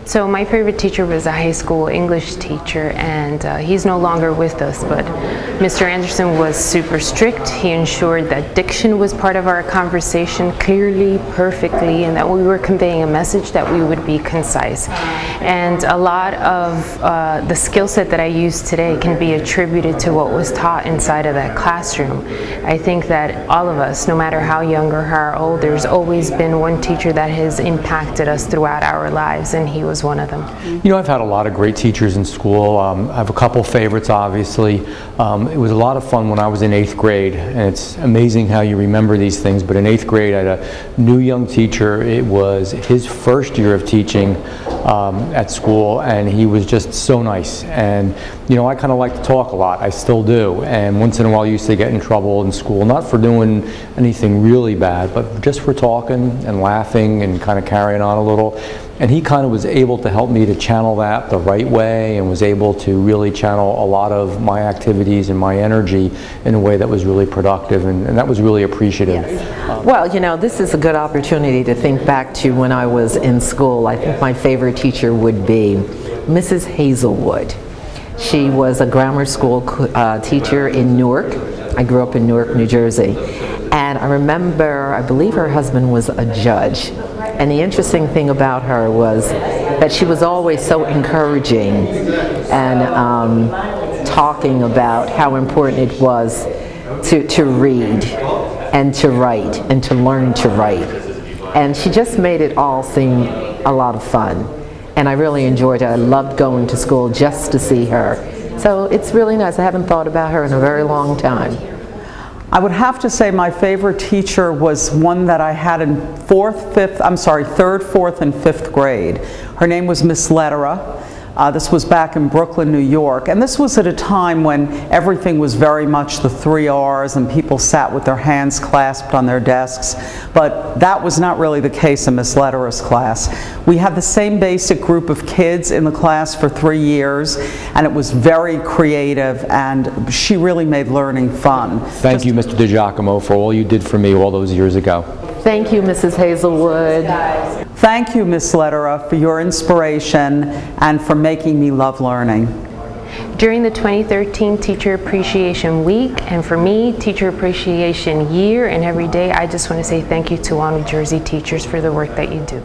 So my favorite teacher was a high school English teacher, and he's no longer with us, but Mr. Anderson was super strict. He ensured that diction was part of our conversation clearly, perfectly, and that we were conveying a message, that we would be concise. And a lot of the skill set that I use today can be attributed to what was taught inside of that classroom. I think that all of us, no matter how young or how old, there's always been one teacher that has impacted us throughout our lives, and he was one of them. You know, I've had a lot of great teachers in school. I have a couple favorites, obviously. It was a lot of fun when I was in 8th grade, and it's amazing how you remember these things, but in 8th grade I had a new young teacher. It was his first year of teaching at school, and he was just so nice. And you know, I kind of like to talk a lot. I still do, and once in a while I used to get in trouble in school, not for doing anything really bad, but just for talking and laughing and kind of carrying on a little. And he kind of was able to help me to channel that the right way, and was able to really channel a lot of my activities and my energy in a way that was really productive, and that was really appreciative. Yes. Well, you know, this is a good opportunity to think back to when I was in school. I think my favorite teacher would be Mrs. Hazelwood. She was a grammar school teacher in Newark. I grew up in Newark, New Jersey. And I remember, I believe her husband was a judge. And the interesting thing about her was that she was always so encouraging and talking about how important it was to read and to write and to learn to write. And she just made it all seem a lot of fun. And I really enjoyed it. I loved going to school just to see her. So it's really nice. I haven't thought about her in a very long time. I would have to say my favorite teacher was one that I had in third, fourth, and fifth grade. Her name was Miss Lederer. This was back in Brooklyn, New York, and this was at a time when everything was very much the 3 R's and people sat with their hands clasped on their desks, but that was not really the case in Miss Lederer's class. We had the same basic group of kids in the class for 3 years, and it was very creative, and she really made learning fun. Thank you, Mr. DiGiacomo, for all you did for me all those years ago. Thank you, Mrs. Hazelwood. Thank you, Miss Lederer, for your inspiration and for making me love learning. During the 2013 Teacher Appreciation Week, and for me, Teacher Appreciation Year and every day, I just want to say thank you to all New Jersey teachers for the work that you do.